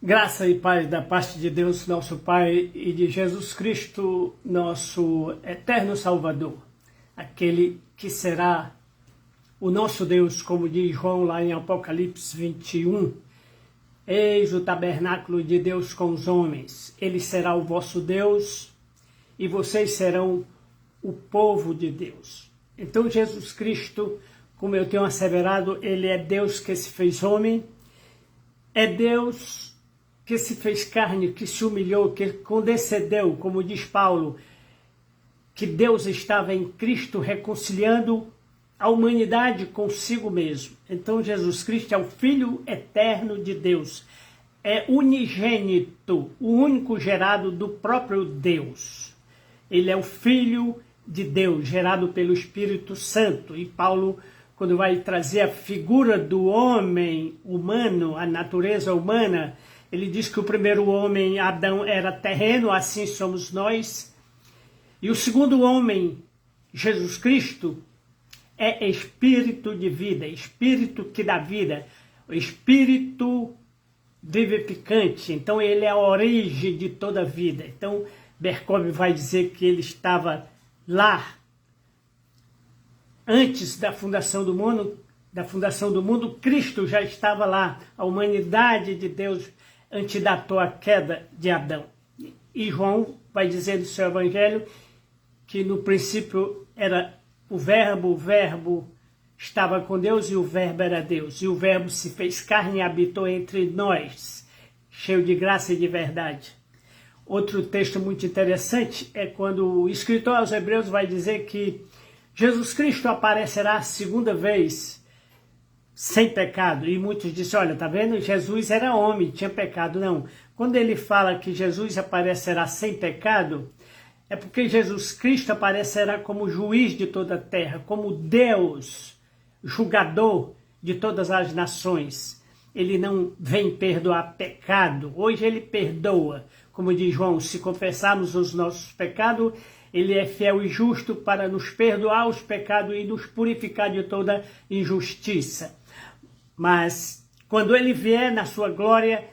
Graça e paz da parte de Deus, nosso Pai, e de Jesus Cristo, nosso eterno Salvador, aquele que será o nosso Deus, como diz João lá em Apocalipse 21. Eis o tabernáculo de Deus com os homens, ele será o vosso Deus e vocês serão o povo de Deus. Então Jesus Cristo, como eu tenho asseverado, ele é Deus que se fez homem, é Deus que se fez carne, que se humilhou, que condescendeu, como diz Paulo, que Deus estava em Cristo reconciliando a humanidade consigo mesmo. Então Jesus Cristo é o Filho eterno de Deus, é unigênito, o único gerado do próprio Deus. Ele é o Filho de Deus, gerado pelo Espírito Santo. E Paulo, quando vai trazer a figura do homem humano, a natureza humana, ele diz que o primeiro homem, Adão, era terreno, assim somos nós. E o segundo homem, Jesus Cristo, é espírito de vida, espírito que dá vida, espírito vivificante. Então ele é a origem de toda a vida. Então Berkov vai dizer que ele estava lá antes da fundação do mundo, Cristo já estava lá. A humanidade de Deus antedatou a queda de Adão. E João vai dizer no seu evangelho que no princípio era o verbo estava com Deus e o verbo era Deus. E o verbo se fez carne e habitou entre nós, cheio de graça e de verdade. Outro texto muito interessante é quando o escritor aos Hebreus vai dizer que Jesus Cristo aparecerá a segunda vez sem pecado. E muitos dizem, olha, tá vendo? Jesus era homem, tinha pecado. Não. Quando ele fala que Jesus aparecerá sem pecado, é porque Jesus Cristo aparecerá como juiz de toda a terra, como Deus, julgador de todas as nações. Ele não vem perdoar pecado. Hoje ele perdoa. Como diz João, se confessarmos os nossos pecados, ele é fiel e justo para nos perdoar os pecados e nos purificar de toda injustiça. Mas quando ele vier na sua glória,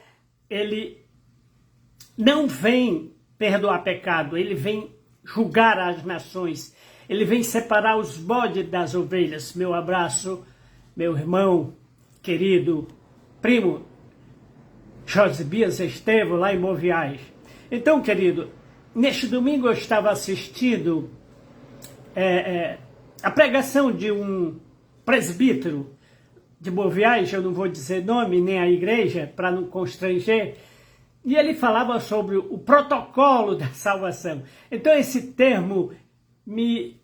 ele não vem perdoar pecado, ele vem julgar as nações, ele vem separar os bodes das ovelhas. Meu abraço, meu irmão, querido, primo, Josibias Estevão, lá em Moviais. Então, querido, neste domingo eu estava assistindo a pregação de um presbítero de Moviais, eu não vou dizer nome nem a igreja, para não constranger, e ele falava sobre o protocolo da salvação. Então esse termo me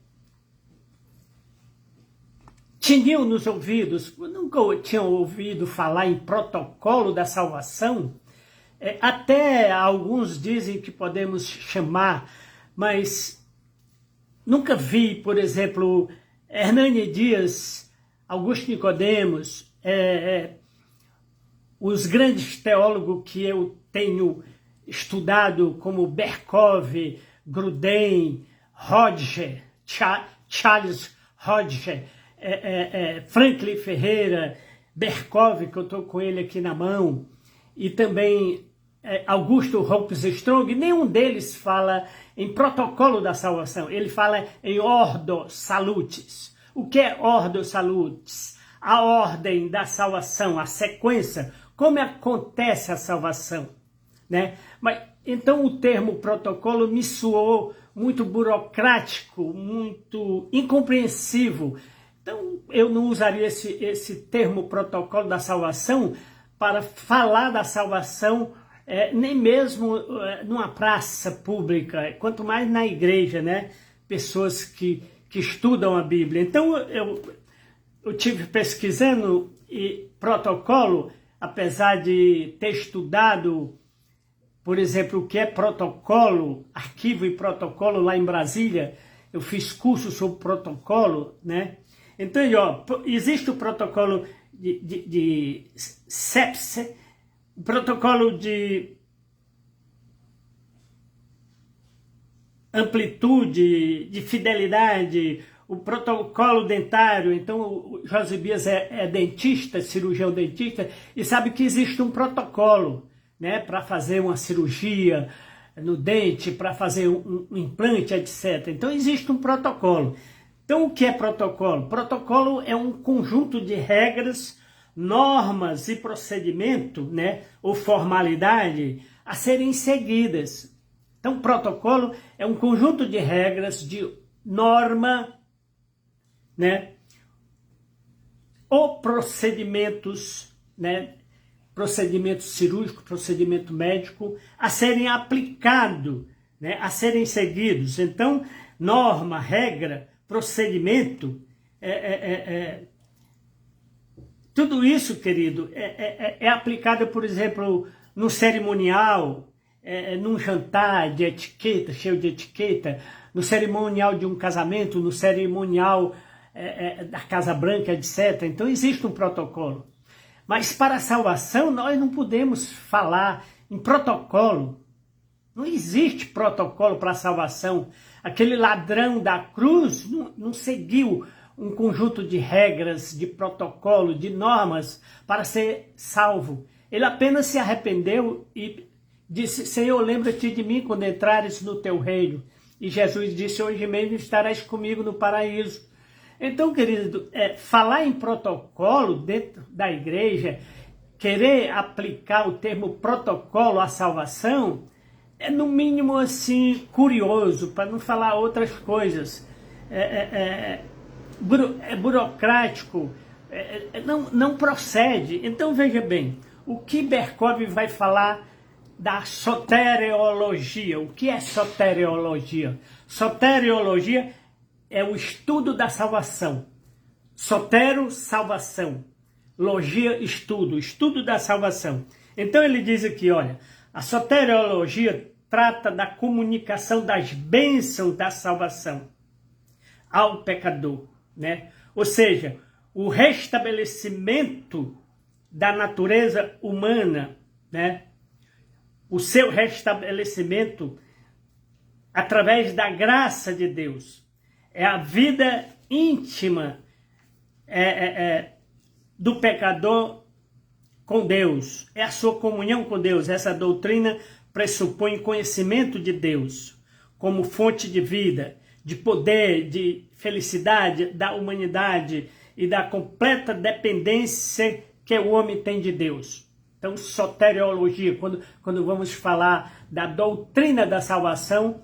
tiniu nos ouvidos. Eu nunca tinha ouvido falar em protocolo da salvação. Até alguns dizem que podemos chamar, mas nunca vi, por exemplo, Hernani Dias, Augusto Nicodemos, os grandes teólogos que eu tenho estudado, como Berkov, Grudem, Rodger, Charles Rodger, Franklin Ferreira, Berkov, que eu estou com ele aqui na mão, e também Augusto Hopes Strong, nenhum deles fala em protocolo da salvação, ele fala em ordo salutis. O que é ordo salutis? A ordem da salvação, a sequência, como acontece a salvação, né? Mas então o termo protocolo me soou muito burocrático, muito incompreensível. Então eu não usaria esse termo protocolo da salvação para falar da salvação, nem mesmo numa praça pública, quanto mais na igreja, né? Pessoas que estudam a Bíblia. Então eu tive pesquisando e protocolo, apesar de ter estudado, por exemplo, o que é protocolo, arquivo e protocolo lá em Brasília, eu fiz curso sobre protocolo, né? Então, existe o protocolo de sepse, o protocolo de amplitude, de fidelidade, o protocolo dentário. Então o Josibias é dentista, cirurgião dentista, e sabe que existe um protocolo né, para fazer uma cirurgia no dente, para fazer um implante, etc. Então existe um protocolo. Então o que é protocolo? Protocolo é um conjunto de regras, normas e procedimento, né, ou formalidade a serem seguidas. Então protocolo é um conjunto de regras, de norma, né, ou procedimentos, né, procedimento cirúrgico, procedimento médico, a serem aplicados, né, a serem seguidos. Então, norma, regra, procedimento, tudo isso, querido, é aplicado, por exemplo, no cerimonial, num jantar de etiqueta, cheio de etiqueta, no cerimonial de um casamento, no cerimonial da Casa Branca, etc. Então, existe um protocolo. Mas para a salvação, nós não podemos falar em protocolo. Não existe protocolo para a salvação. Aquele ladrão da cruz não seguiu um conjunto de regras, de protocolo, de normas para ser salvo. Ele apenas se arrependeu e disse: Senhor, lembra-te de mim quando entrares no teu reino. E Jesus disse: hoje mesmo estarás comigo no paraíso. Então, querido, falar em protocolo dentro da igreja, querer aplicar o termo protocolo à salvação, é no mínimo assim curioso, para não falar outras coisas. É burocrático, não procede. Então veja bem, o que Berkov vai falar da soteriologia. O que é soteriologia? Soteriologia é o estudo da salvação. Sotero, salvação. Logia, estudo da salvação. Então ele diz aqui, olha, a soteriologia trata da comunicação das bênçãos da salvação ao pecador, né? Ou seja, o restabelecimento da natureza humana, né? O seu restabelecimento através da graça de Deus. É a vida íntima do pecador com Deus. É a sua comunhão com Deus. Essa doutrina pressupõe conhecimento de Deus como fonte de vida, de poder, de felicidade da humanidade e da completa dependência que o homem tem de Deus. Então, soteriologia, quando vamos falar da doutrina da salvação,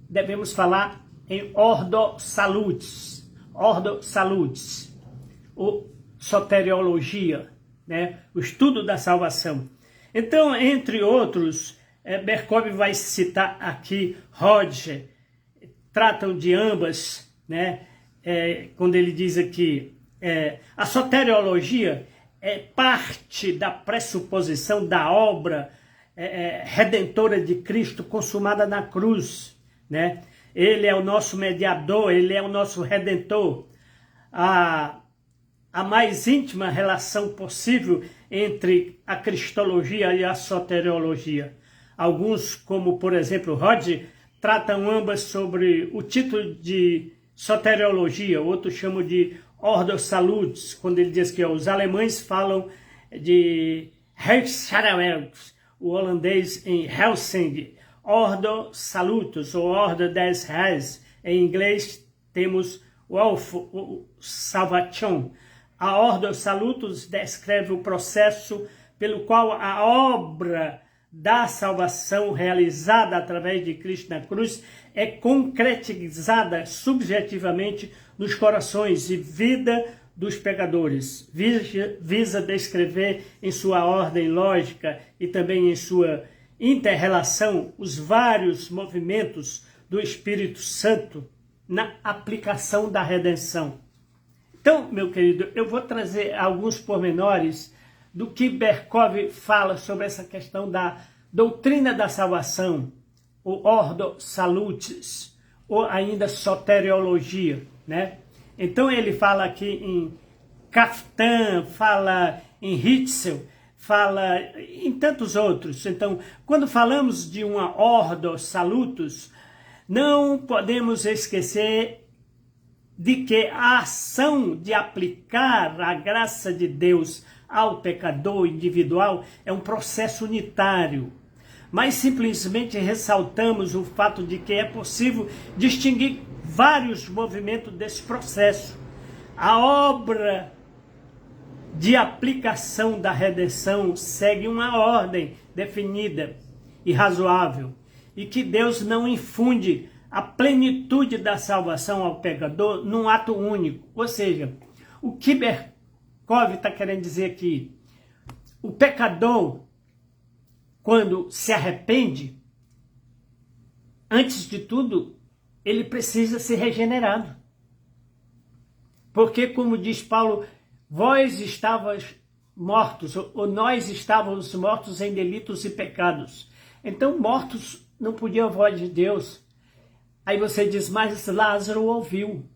devemos falar em ordo salutis, ou soteriologia, né? O estudo da salvação. Então, entre outros, Berkov vai citar aqui Roger, tratam de ambas, né? Quando ele diz aqui, a soteriologia é parte da pressuposição da obra redentora de Cristo consumada na cruz, né? Ele é o nosso mediador, ele é o nosso redentor. A mais íntima relação possível entre a cristologia e a soteriologia. Alguns, como por exemplo Roger, tratam ambas sobre o título de soteriologia, outros chamam de ordo salutis, quando ele diz que os alemães falam de Rechtschaerweg, o holandês em Helsing, ordo salutis, ou ordo des Heils. Em inglês temos o Salvation. A ordo salutis descreve o processo pelo qual a obra da salvação realizada através de Cristo na cruz é concretizada subjetivamente nos corações e vida dos pecadores. Visa descrever em sua ordem lógica e também em sua inter-relação os vários movimentos do Espírito Santo na aplicação da redenção. Então, meu querido, eu vou trazer alguns pormenores do que Berkov fala sobre essa questão da doutrina da salvação, o ordo salutis, ou ainda soteriologia, né? Então ele fala aqui em Kaftan, fala em Hitzel, fala em tantos outros. Então, quando falamos de uma ordo salutis, não podemos esquecer de que a ação de aplicar a graça de Deus ao pecador individual é um processo unitário, mas simplesmente ressaltamos o fato de que é possível distinguir vários movimentos desse processo. A obra de aplicação da redenção segue uma ordem definida e razoável, e que Deus não infunde a plenitude da salvação ao pecador num ato único. Ou seja, o que Berkov está querendo dizer aqui, o pecador, quando se arrepende, antes de tudo, ele precisa ser regenerado. Porque, como diz Paulo, vós estavas mortos, ou nós estávamos mortos em delitos e pecados. Então, mortos não podiam a voz de Deus. Aí você diz, mas Lázaro ouviu.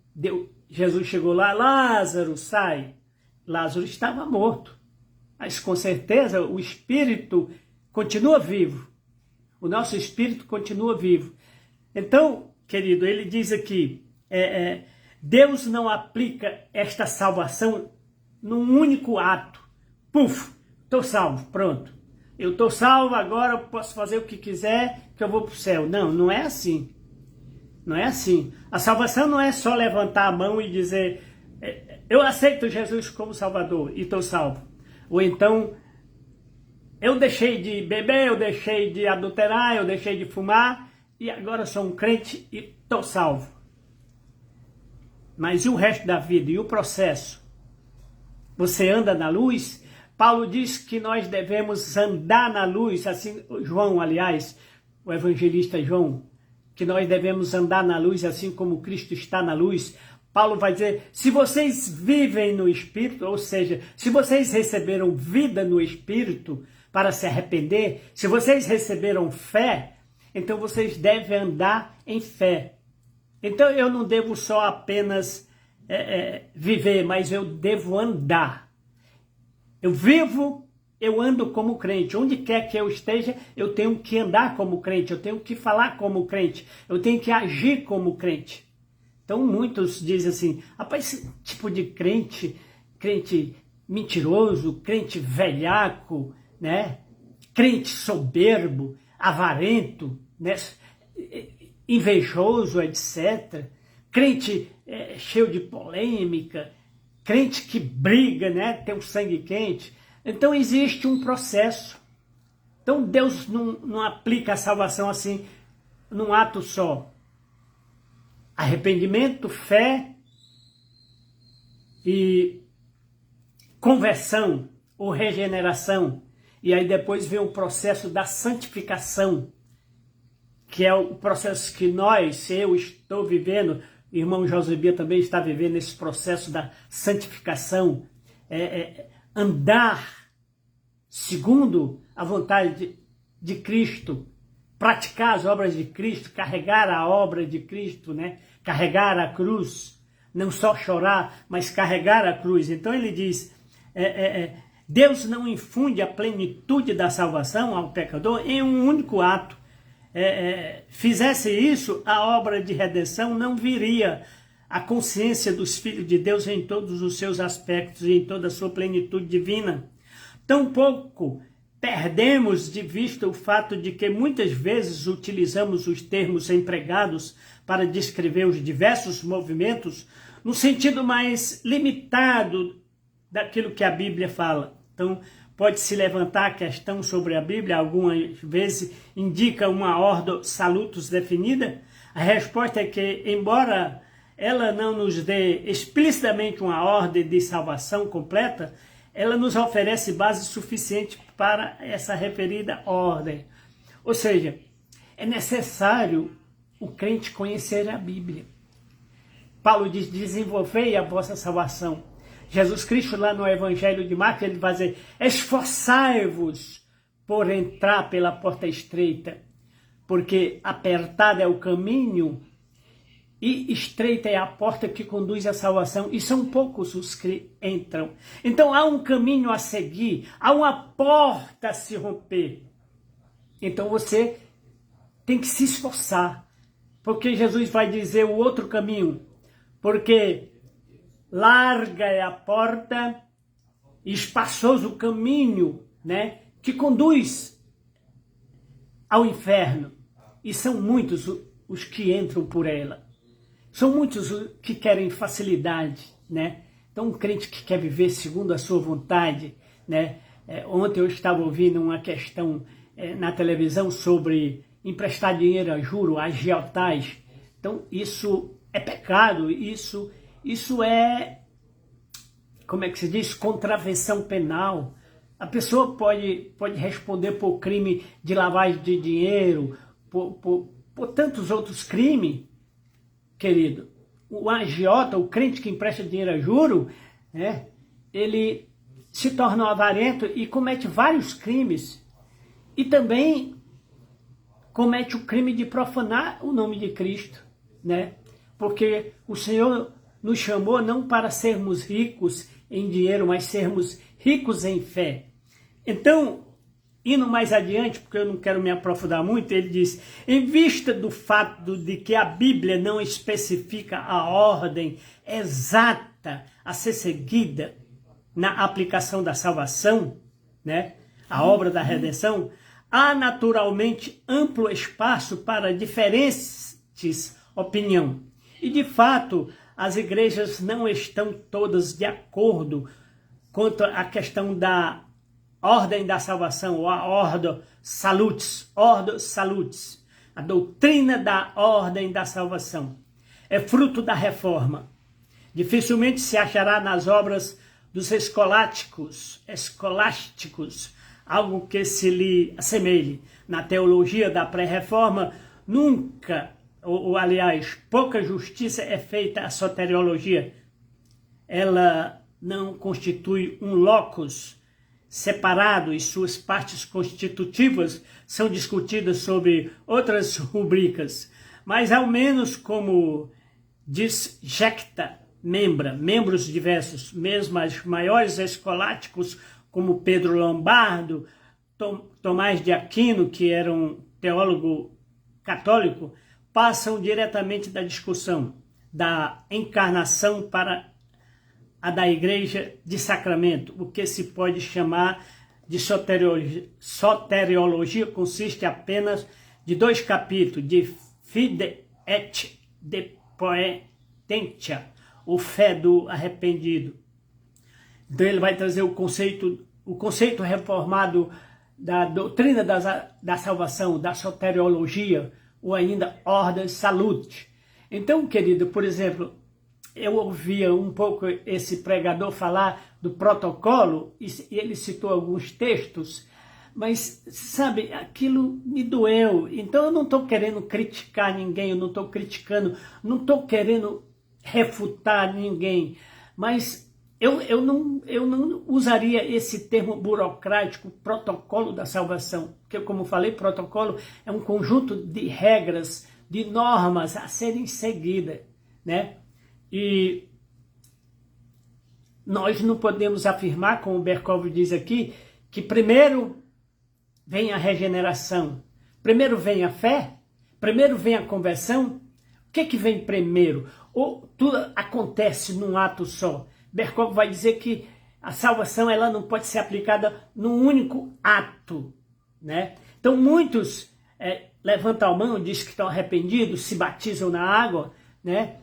Jesus chegou lá, Lázaro, sai. Lázaro estava morto. Mas, com certeza, o espírito continua vivo. O nosso espírito continua vivo. Então, querido, ele diz aqui, Deus não aplica esta salvação num único ato. Puf, estou salvo, pronto. Eu estou salvo, agora eu posso fazer o que quiser, que eu vou para o céu. Não, não é assim. Não é assim. A salvação não é só levantar a mão e dizer, eu aceito Jesus como Salvador e estou salvo. Ou então, eu deixei de beber, eu deixei de adulterar, eu deixei de fumar e agora sou um crente e estou salvo. Mas e o resto da vida? E o processo? Você anda na luz? Paulo diz que nós devemos andar na luz, assim, João, aliás, o evangelista João, que nós devemos andar na luz assim como Cristo está na luz. Paulo vai dizer, se vocês vivem no Espírito, ou seja, se vocês receberam vida no Espírito para se arrepender, se vocês receberam fé, então vocês devem andar em fé. Então eu não devo só apenas viver, mas eu devo andar. Eu vivo, eu ando como crente. Onde quer que eu esteja, eu tenho que andar como crente, eu tenho que falar como crente, eu tenho que agir como crente. Então muitos dizem assim, rapaz, esse tipo de crente mentiroso, crente velhaco, né? Crente soberbo, avarento, né? Invejoso, etc. Crente cheio de polêmica, crente que briga, né? Tem o sangue quente. Então existe um processo. Então Deus não aplica a salvação assim num ato só. Arrependimento, fé e conversão ou regeneração. E aí depois vem o processo da santificação, que é o processo que eu estou vivendo, o irmão Josebia também está vivendo esse processo da santificação, andar segundo a vontade de Cristo, praticar as obras de Cristo, carregar a obra de Cristo, né? Carregar a cruz, não só chorar, mas carregar a cruz. Então ele diz, Deus não infunde a plenitude da salvação ao pecador em um único ato. Fizesse isso, a obra de redenção não viria à consciência dos filhos de Deus em todos os seus aspectos e em toda a sua plenitude divina. Tampouco perdemos de vista o fato de que muitas vezes utilizamos os termos empregados para descrever os diversos movimentos no sentido mais limitado daquilo que a Bíblia fala. Então, pode-se levantar a questão sobre a Bíblia, algumas vezes indica uma ordem salutos definida. A resposta é que, embora ela não nos dê explicitamente uma ordem de salvação completa, ela nos oferece base suficiente para essa referida ordem. Ou seja, é necessário o crente conhecer a Bíblia. Paulo diz, desenvolvei a vossa salvação. Jesus Cristo, lá no Evangelho de Marcos, ele vai dizer, esforçai-vos por entrar pela porta estreita, porque apertado é o caminho e estreita é a porta que conduz à salvação, e são poucos os que entram. Então há um caminho a seguir, há uma porta a se romper. Então você tem que se esforçar, porque Jesus vai dizer o outro caminho, porque larga é a porta e espaçoso caminho, né, que conduz ao inferno. E são muitos os que entram por ela. São muitos os que querem facilidade, né? Então, um crente que quer viver segundo a sua vontade, né? Ontem eu estava ouvindo uma questão na televisão sobre emprestar dinheiro a juro, agiotagem. Então, isso é pecado, isso é, como é que se diz, contravenção penal. A pessoa pode responder por crime de lavagem de dinheiro, por tantos outros crimes, querido. O agiota, o crente que empresta dinheiro a juro, né, ele se torna um avarento e comete vários crimes. E também comete o crime de profanar o nome de Cristo, né? Porque o Senhor nos chamou não para sermos ricos em dinheiro, mas sermos ricos em fé. Então, indo mais adiante, porque eu não quero me aprofundar muito, ele diz, em vista do fato de que a Bíblia não especifica a ordem exata a ser seguida na aplicação da salvação, né, a obra da redenção, há naturalmente amplo espaço para diferentes opiniões. E de fato, as igrejas não estão todas de acordo quanto à questão da ordem da salvação, ou a ordo salutis, a doutrina da ordem da salvação. É fruto da reforma. Dificilmente se achará nas obras dos escolásticos, algo que se lhe assemelhe. Na teologia da pré-reforma, nunca, ou aliás, pouca justiça é feita à soteriologia. Ela não constitui um locus separado e suas partes constitutivas são discutidas sobre outras rubricas, mas ao menos como disjecta membros diversos, mesmo os maiores escolásticos como Pedro Lombardo, Tomás de Aquino, que era um teólogo católico, passam diretamente da discussão da encarnação para a da igreja de sacramento. O que se pode chamar de soteriologia consiste apenas de 2 capítulos, de Fide et de Poententia, o fé do arrependido. Então ele vai trazer o conceito reformado da doutrina da salvação, da soteriologia, ou ainda ordem salutis. Então, querido, por exemplo, eu ouvia um pouco esse pregador falar do protocolo, e ele citou alguns textos, mas, sabe, aquilo me doeu. Então eu não estou querendo criticar ninguém, eu não estou criticando, não estou querendo refutar ninguém, mas eu não usaria esse termo burocrático, protocolo da salvação, porque, como falei, protocolo é um conjunto de regras, de normas a serem seguidas, né? E nós não podemos afirmar, como o Berkov diz aqui, que primeiro vem a regeneração, primeiro vem a fé, primeiro vem a conversão. O que vem primeiro? Ou tudo acontece num ato só? Berkov vai dizer que a salvação ela não pode ser aplicada num único ato, né? Então muitos levantam a mão, dizem que estão arrependidos, se batizam na água, né?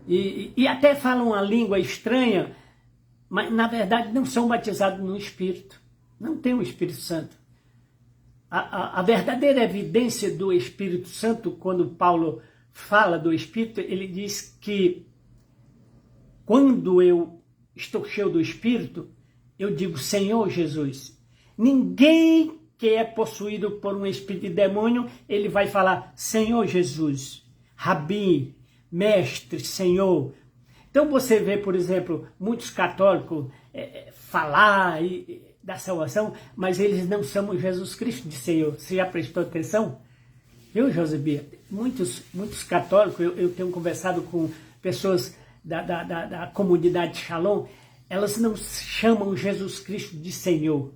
E até falam uma língua estranha, mas na verdade não são batizados no Espírito. Não tem o Espírito Santo. A verdadeira evidência do Espírito Santo, quando Paulo fala do Espírito, ele diz que quando eu estou cheio do Espírito, eu digo Senhor Jesus. Ninguém que é possuído por um espírito de demônio, ele vai falar Senhor Jesus, Rabi, Mestre, Senhor. Então você vê, por exemplo, muitos católicos falar da salvação, mas eles não chamam Jesus Cristo de Senhor. Você já prestou atenção? Viu, Josebia? Muitos católicos, eu tenho conversado com pessoas da comunidade Shalom, elas não chamam Jesus Cristo de Senhor,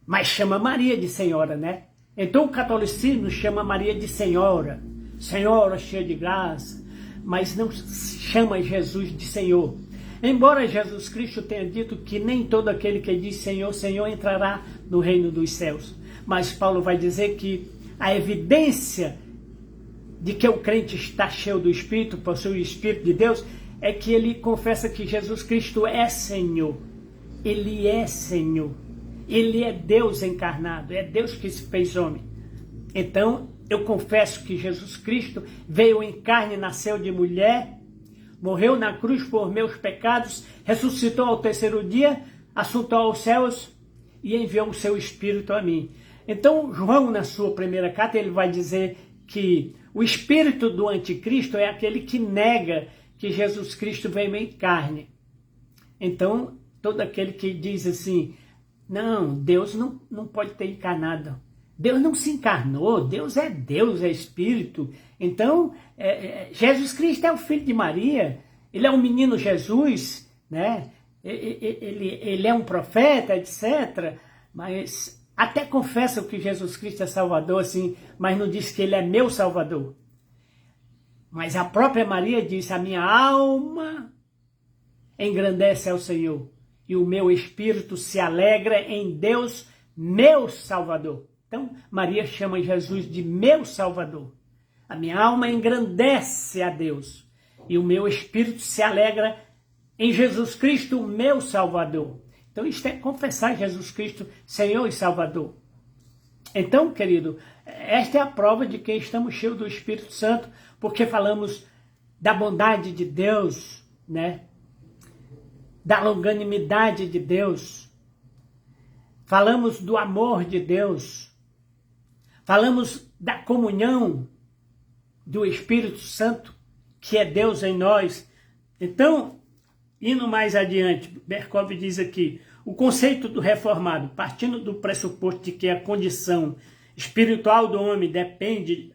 mas chama Maria de Senhora, né? Então o catolicismo chama Maria de Senhora, Senhora cheia de graça, mas não chama Jesus de Senhor. Embora Jesus Cristo tenha dito que nem todo aquele que diz Senhor, Senhor entrará no reino dos céus. Mas Paulo vai dizer que a evidência de que o crente está cheio do Espírito, possui o Espírito de Deus, é que ele confessa que Jesus Cristo é Senhor. Ele é Senhor. Ele é Deus encarnado. É Deus que se fez homem. Então, eu confesso que Jesus Cristo veio em carne, nasceu de mulher, morreu na cruz por meus pecados, ressuscitou ao terceiro dia, assuntou aos céus e enviou o seu Espírito a mim. Então, João, na sua primeira carta, ele vai dizer que o espírito do anticristo é aquele que nega que Jesus Cristo veio em carne. Então, todo aquele que diz assim, não, Deus não pode ter encarnado. Deus não se encarnou, Deus, é Espírito. Então, Jesus Cristo é o Filho de Maria, ele é o menino Jesus, né? Ele é um profeta, etc. Mas até confessam que Jesus Cristo é Salvador, assim, mas não diz que ele é meu Salvador. Mas a própria Maria disse, a minha alma engrandece ao Senhor, e o meu espírito se alegra em Deus, meu Salvador. Então, Maria chama Jesus de meu Salvador. A minha alma engrandece a Deus, e o meu espírito se alegra em Jesus Cristo, o meu Salvador. Então, isto é confessar Jesus Cristo, Senhor e Salvador. Então, querido, esta é a prova de que estamos cheios do Espírito Santo, porque falamos da bondade de Deus, né? Da longanimidade de Deus. Falamos do amor de Deus. Falamos da comunhão do Espírito Santo, que é Deus em nós. Então, indo mais adiante, Berkov diz aqui, o conceito do reformado, partindo do pressuposto de que a condição espiritual do homem depende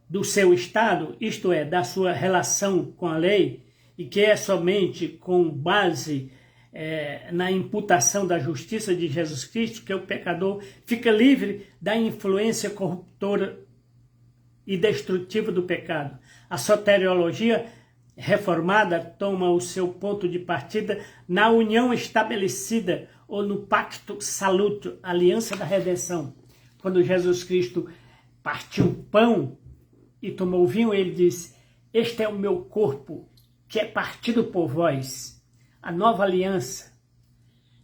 do seu estado, isto é, da sua relação com a lei, e que é somente com base na imputação da justiça de Jesus Cristo que o pecador fica livre da influência corruptora e destrutiva do pecado. A soteriologia reformada toma o seu ponto de partida na união estabelecida ou no pacto saluto, aliança da redenção. Quando Jesus Cristo partiu o pão e tomou o vinho, ele disse, este é o meu corpo que é partido por vós, a nova aliança.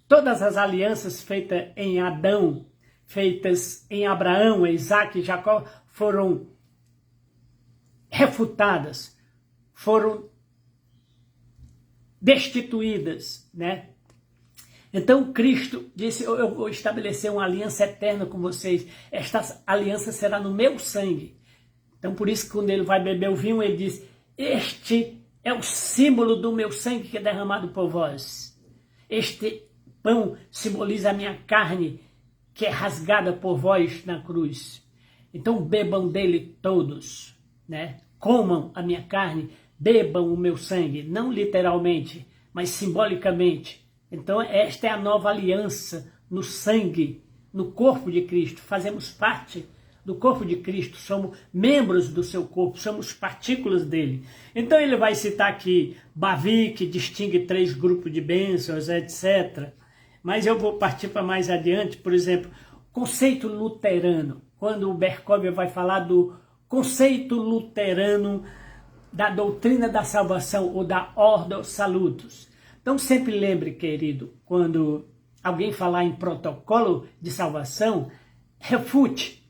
Todas as alianças feitas em Adão, feitas em Abraão, Isaac e Jacó, foram refutadas, foram destituídas, né? Então Cristo disse, eu vou estabelecer uma aliança eterna com vocês, esta aliança será no meu sangue. Então por isso que quando ele vai beber o vinho, ele diz, este é o símbolo do meu sangue que é derramado por vós. Este pão simboliza a minha carne que é rasgada por vós na cruz. Então bebam dele todos, né? Comam a minha carne, bebam o meu sangue, não literalmente, mas simbolicamente. Então esta é a nova aliança no sangue, no corpo de Cristo. Fazemos parte do corpo de Cristo, somos membros do seu corpo, somos partículas dele. Então ele vai citar aqui Bavi, que distingue 3 grupos de bênçãos, etc. Mas eu vou partir para mais adiante, por exemplo, conceito luterano. Quando o Berkov vai falar do conceito luterano da doutrina da salvação ou da Ordo Salutis. Então sempre lembre, querido, quando alguém falar em protocolo de salvação, refute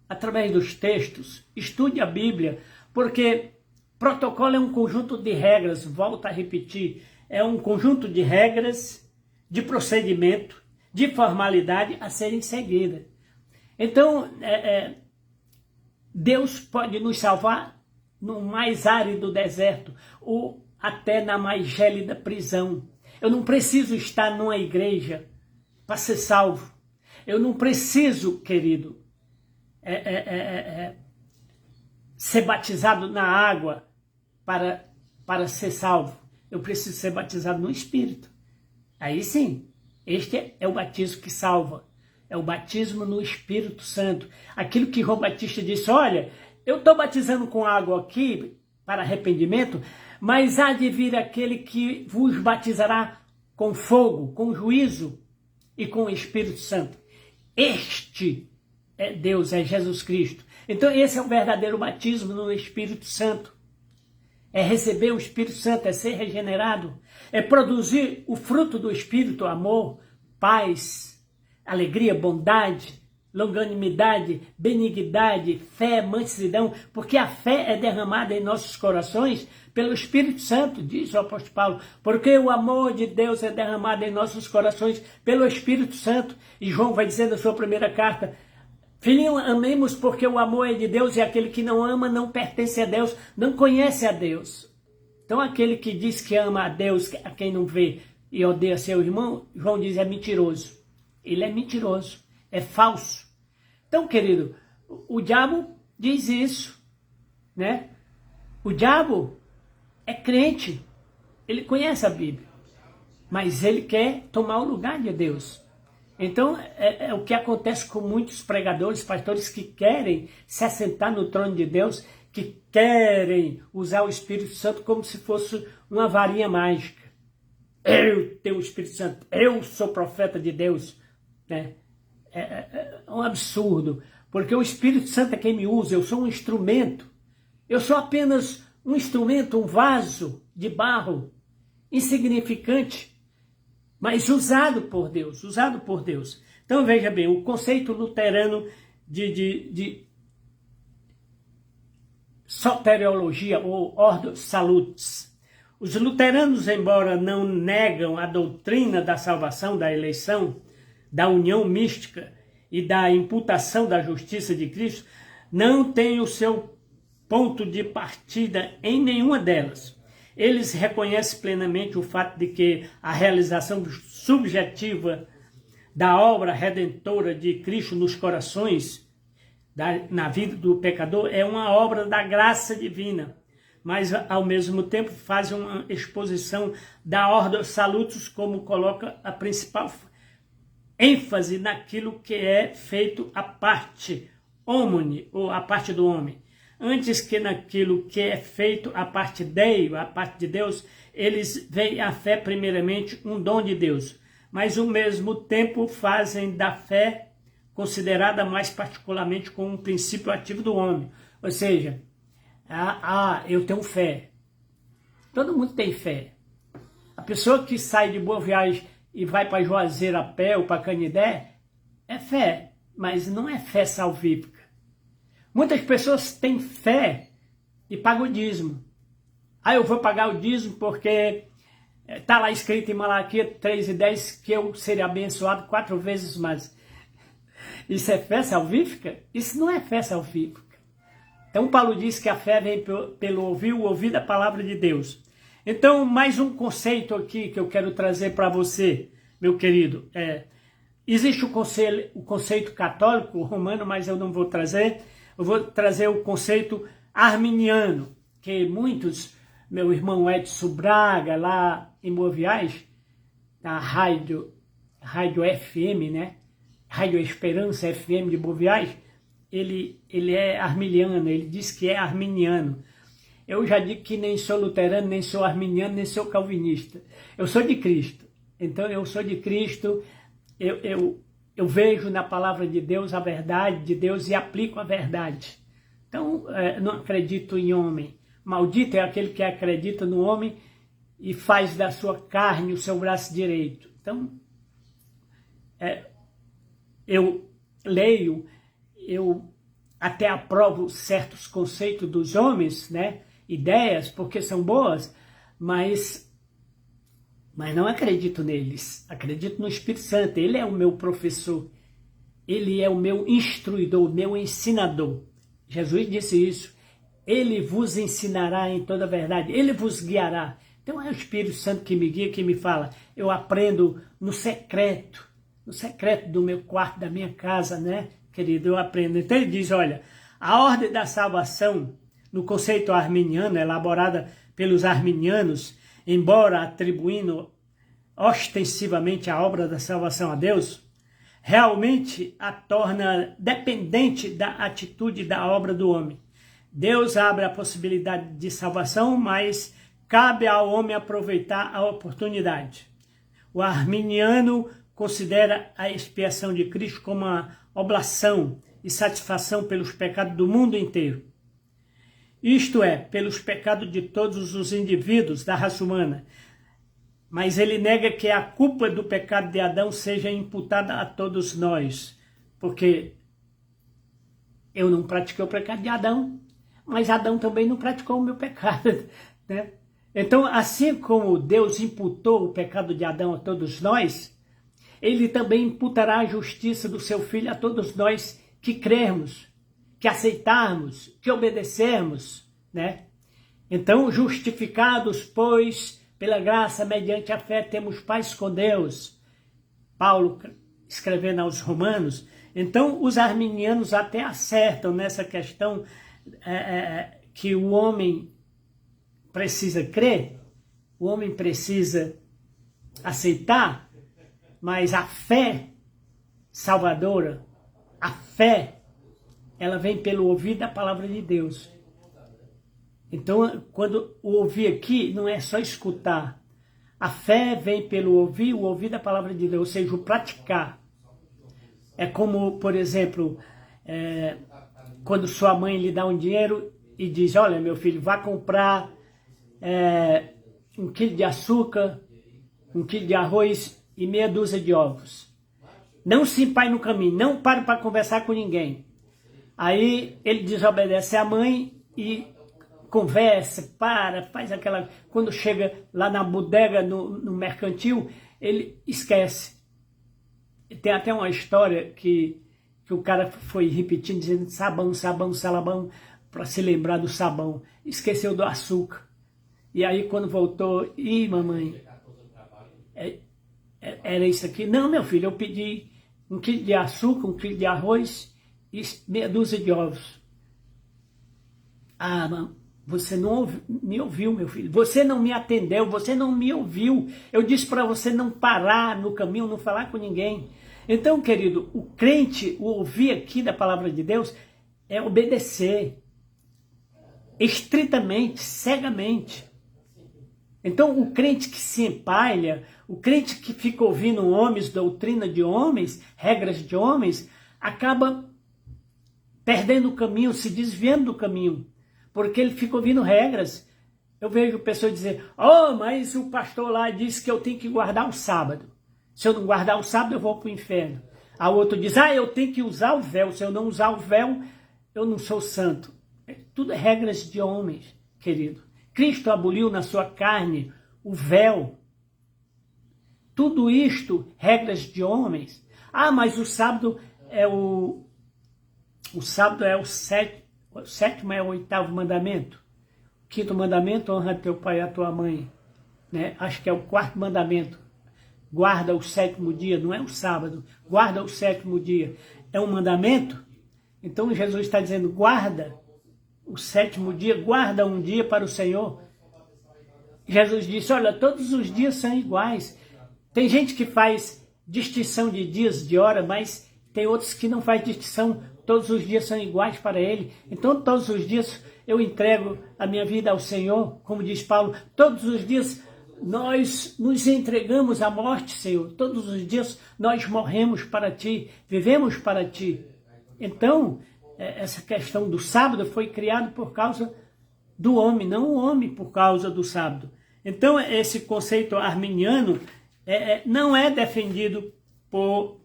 através dos textos, estude a Bíblia, porque protocolo é um conjunto de regras, volto a repetir, é um conjunto de regras, de procedimento, de formalidade a serem seguidas. Então, Deus pode nos salvar no mais árido deserto ou até na mais gélida prisão. Eu não preciso estar numa igreja para ser salvo. Eu não preciso, querido, ser batizado na água para ser salvo. Eu preciso ser batizado no Espírito. Aí sim, este é o batismo que salva. É o batismo no Espírito Santo. Aquilo que João Batista disse, olha, eu estou batizando com água aqui para arrependimento, mas há de vir aquele que vos batizará com fogo, com juízo e com o Espírito Santo. Este é Deus, é Jesus Cristo. Então esse é o verdadeiro batismo no Espírito Santo. É receber o Espírito Santo, é ser regenerado, é produzir o fruto do Espírito, amor, paz, alegria, bondade, longanimidade, benignidade, fé, mansidão, porque a fé é derramada em nossos corações pelo Espírito Santo, diz o apóstolo Paulo, porque o amor de Deus é derramado em nossos corações pelo Espírito Santo. E João vai dizer na sua primeira carta, filhinho, amemos porque o amor é de Deus e aquele que não ama não pertence a Deus, não conhece a Deus. Então aquele que diz que ama a Deus, a quem não vê e odeia seu irmão, João diz é mentiroso. Ele é mentiroso, é falso. Então, querido, o diabo diz isso, né? O diabo é crente, ele conhece a Bíblia, mas ele quer tomar o lugar de Deus. Então, é o que acontece com muitos pregadores, pastores que querem se assentar no trono de Deus, que querem usar o Espírito Santo como se fosse uma varinha mágica. Eu tenho o Espírito Santo, eu sou profeta de Deus, né? É um absurdo, porque o Espírito Santo é quem me usa, eu sou um instrumento, eu sou apenas um instrumento, um vaso de barro, insignificante, mas usado por Deus, usado por Deus. Então veja bem, o conceito luterano de soteriologia, ou Ordo Salutis. Os luteranos, embora não negam a doutrina da salvação, da eleição, da união mística e da imputação da justiça de Cristo, não têm o seu ponto de partida em nenhuma delas. Eles reconhecem plenamente o fato de que a realização subjetiva da obra redentora de Cristo nos corações, na vida do pecador, é uma obra da graça divina, mas ao mesmo tempo faz uma exposição da Ordo Salutis, como coloca a principal ênfase naquilo que é feito à parte homini, ou à parte do homem. Antes que naquilo que é feito à parte Dei, à parte de Deus, eles veem a fé primeiramente um dom de Deus, mas ao mesmo tempo fazem da fé considerada mais particularmente como um princípio ativo do homem. Ou seja, eu tenho fé. Todo mundo tem fé. A pessoa que sai de Boa Viagem e vai para Juazeiro a pé ou para Canidé, é fé, mas não é fé salvífica. Muitas pessoas têm fé e pagam o dízimo. Eu vou pagar o dízimo porque está lá escrito em Malaquias 3:10 que eu serei abençoado 4 vezes mais. Isso é fé salvífica? Isso não é fé salvífica. Então Paulo diz que a fé vem pelo ouvir a palavra de Deus. Então, mais um conceito aqui que eu quero trazer para você, meu querido. Existe o conceito católico romano, mas eu não vou trazer. Eu vou trazer o conceito arminiano, que muitos, meu irmão Edson Braga, lá em Boa Viagem, na Rádio FM, né? Rádio Esperança FM de Boa Viagem, ele é arminiano, ele diz que é arminiano. Eu já digo que nem sou luterano, nem sou arminiano, nem sou calvinista. Eu sou de Cristo. Então eu sou de Cristo, eu vejo na palavra de Deus a verdade de Deus e aplico a verdade. Então não acredito em homem. Maldito é aquele que acredita no homem e faz da sua carne o seu braço direito. Então eu leio, eu até aprovo certos conceitos dos homens, né? Ideias, porque são boas, mas não acredito neles. Acredito no Espírito Santo. Ele é o meu professor. Ele é o meu instruidor, o meu ensinador. Jesus disse isso. Ele vos ensinará em toda a verdade. Ele vos guiará. Então é o Espírito Santo que me guia, que me fala. Eu aprendo no secreto do meu quarto, da minha casa, né, querido? Eu aprendo. Então ele diz, olha, a ordem da salvação, no conceito arminiano, elaborada pelos arminianos, embora atribuindo ostensivamente a obra da salvação a Deus, realmente a torna dependente da atitude da obra do homem. Deus abre a possibilidade de salvação, mas cabe ao homem aproveitar a oportunidade. O arminiano considera a expiação de Cristo como uma oblação e satisfação pelos pecados do mundo inteiro. Isto é, pelos pecados de todos os indivíduos da raça humana. Mas ele nega que a culpa do pecado de Adão seja imputada a todos nós, porque eu não pratiquei o pecado de Adão, mas Adão também não praticou o meu pecado, né? Então, assim como Deus imputou o pecado de Adão a todos nós, ele também imputará a justiça do seu Filho a todos nós que crermos, que aceitarmos, que obedecermos, né? Então, justificados, pois, pela graça, mediante a fé, temos paz com Deus. Paulo, escrevendo aos Romanos. Então, os arminianos até acertam nessa questão que o homem precisa crer, o homem precisa aceitar, mas a fé salvadora, a fé, ela vem pelo ouvir da palavra de Deus. Então, quando o ouvir aqui, não é só escutar. A fé vem pelo ouvir, o ouvir da palavra de Deus, ou seja, o praticar. É como, por exemplo, quando sua mãe lhe dá um dinheiro e diz, olha, meu filho, vá comprar 1 quilo de açúcar, 1 quilo de arroz e meia dúzia de ovos. Não se empare no caminho, não pare para conversar com ninguém. Aí ele desobedece à mãe e conversa, faz aquela... Quando chega lá na bodega, no mercantil, ele esquece. Tem até uma história que o cara foi repetindo, dizendo sabão, sabão, salabão, para se lembrar do sabão. Esqueceu do açúcar. E aí quando voltou, mamãe, era isso aqui? Não, meu filho, eu pedi 1 quilo de açúcar, 1 quilo de arroz e meia dúzia de ovos. Ah, você não me ouviu, meu filho. Você não me atendeu, você não me ouviu. Eu disse para você não parar no caminho, não falar com ninguém. Então, querido, o crente, o ouvir aqui da palavra de Deus, é obedecer. Estritamente, cegamente. Então, o crente que se empalha, o crente que fica ouvindo homens, doutrina de homens, regras de homens, acaba perdendo o caminho, se desviando do caminho. Porque ele fica ouvindo regras. Eu vejo pessoas dizer, mas o pastor lá disse que eu tenho que guardar o sábado. Se eu não guardar o sábado, eu vou para o inferno. A outro diz, eu tenho que usar o véu. Se eu não usar o véu, eu não sou santo. Tudo é regras de homens, querido. Cristo aboliu na sua carne o véu. Tudo isto, regras de homens. Mas o sábado é o sábado é o sétimo é o 8º mandamento. O 5º mandamento, honra teu pai e a tua mãe. Né? Acho que é o 4º mandamento. Guarda o 7º dia, não é o sábado. Guarda o 7º dia. É um mandamento? Então Jesus está dizendo, guarda o 7º dia, guarda um dia para o Senhor. Jesus disse, olha, todos os dias são iguais. Tem gente que faz distinção de dias, de hora, mas tem outros que não faz distinção. Todos os dias são iguais para ele. Então, todos os dias eu entrego a minha vida ao Senhor, como diz Paulo. Todos os dias nós nos entregamos à morte, Senhor. Todos os dias nós morremos para Ti, vivemos para Ti. Então, essa questão do sábado foi criada por causa do homem, não o homem por causa do sábado. Então, esse conceito arminiano não é defendido por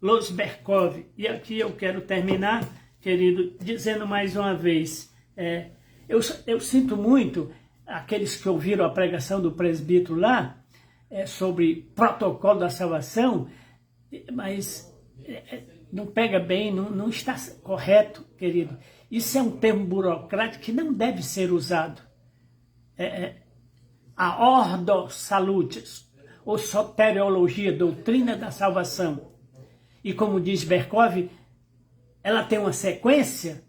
Losberkov. E aqui eu quero terminar, querido, dizendo mais uma vez, eu sinto muito aqueles que ouviram a pregação do presbítero lá, sobre protocolo da salvação, mas não pega bem, não está correto, querido. Isso é um termo burocrático que não deve ser usado. A ordo salutis, ou soteriologia, doutrina da salvação. E como diz Berkov, ela tem uma sequência,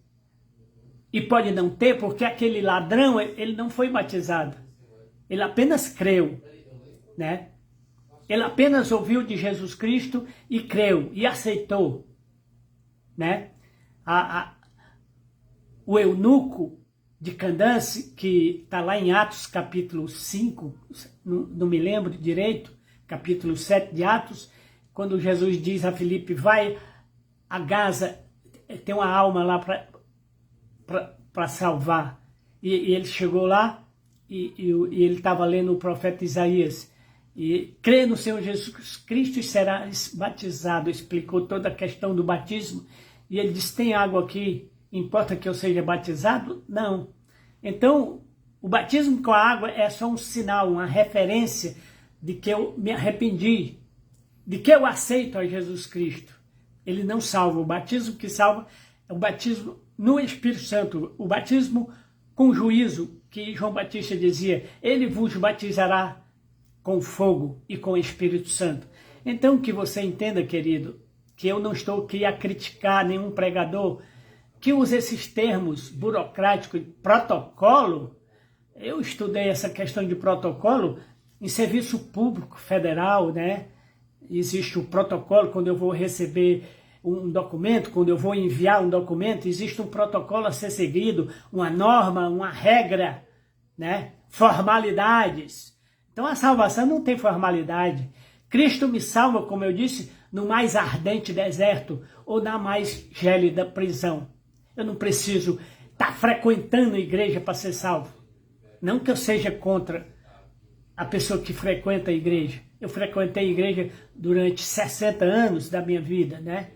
e pode não ter, porque aquele ladrão, ele não foi batizado. Ele apenas creu, né? Ele apenas ouviu de Jesus Cristo e creu, e aceitou, né? o eunuco de Candace, que está lá em Atos capítulo 5, não me lembro direito, capítulo 7 de Atos, quando Jesus diz a Filipe, vai a Gaza, tem uma alma lá para salvar. E ele chegou lá e ele estava lendo o profeta Isaías. E crê no Senhor Jesus Cristo e serás batizado. Explicou toda a questão do batismo. E ele disse, tem água aqui, importa que eu seja batizado? Não. Então, o batismo com a água é só um sinal, uma referência de que eu me arrependi, de que eu aceito a Jesus Cristo. Ele não salva. O batismo que salva é o batismo no Espírito Santo, o batismo com juízo, que João Batista dizia, ele vos batizará com fogo e com o Espírito Santo. Então, que você entenda, querido, que eu não estou aqui a criticar nenhum pregador que usa esses termos burocráticos, protocolo. Eu estudei essa questão de protocolo em serviço público federal, né? Existe o protocolo quando eu vou receber um documento, quando eu vou enviar um documento, existe um protocolo a ser seguido, uma norma, uma regra, né? Formalidades. Então a salvação não tem formalidade. Cristo me salva, como eu disse, no mais ardente deserto ou na mais gélida prisão. Eu não preciso estar frequentando a igreja para ser salvo. Não que eu seja contra a pessoa que frequenta a igreja. Eu frequentei a igreja durante 60 anos da minha vida, né?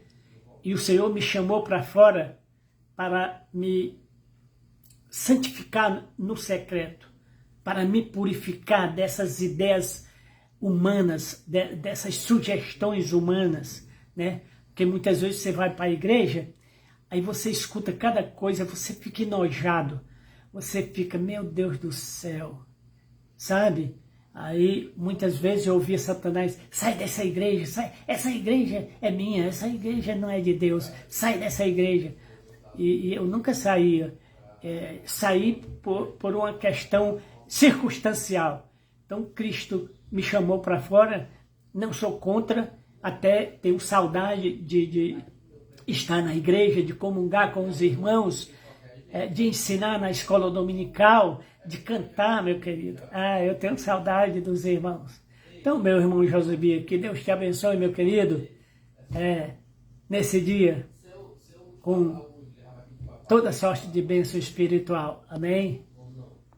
E o Senhor me chamou para fora para me santificar no secreto, para me purificar dessas ideias humanas, dessas sugestões humanas, né? Porque muitas vezes você vai para a igreja, aí você escuta cada coisa, você fica enojado, você fica, meu Deus do céu, sabe? Aí muitas vezes eu ouvia Satanás, sai dessa igreja, sai, essa igreja é minha, essa igreja não é de Deus, sai dessa igreja. E eu nunca saía, saí por uma questão circunstancial. Então Cristo me chamou para fora, não sou contra, até tenho saudade de estar na igreja, de comungar com os irmãos, de ensinar na escola dominical, de cantar, meu querido. Eu tenho saudade dos irmãos. Então, meu irmão Josebia, que Deus te abençoe, meu querido, nesse dia, com toda sorte de bênção espiritual. Amém?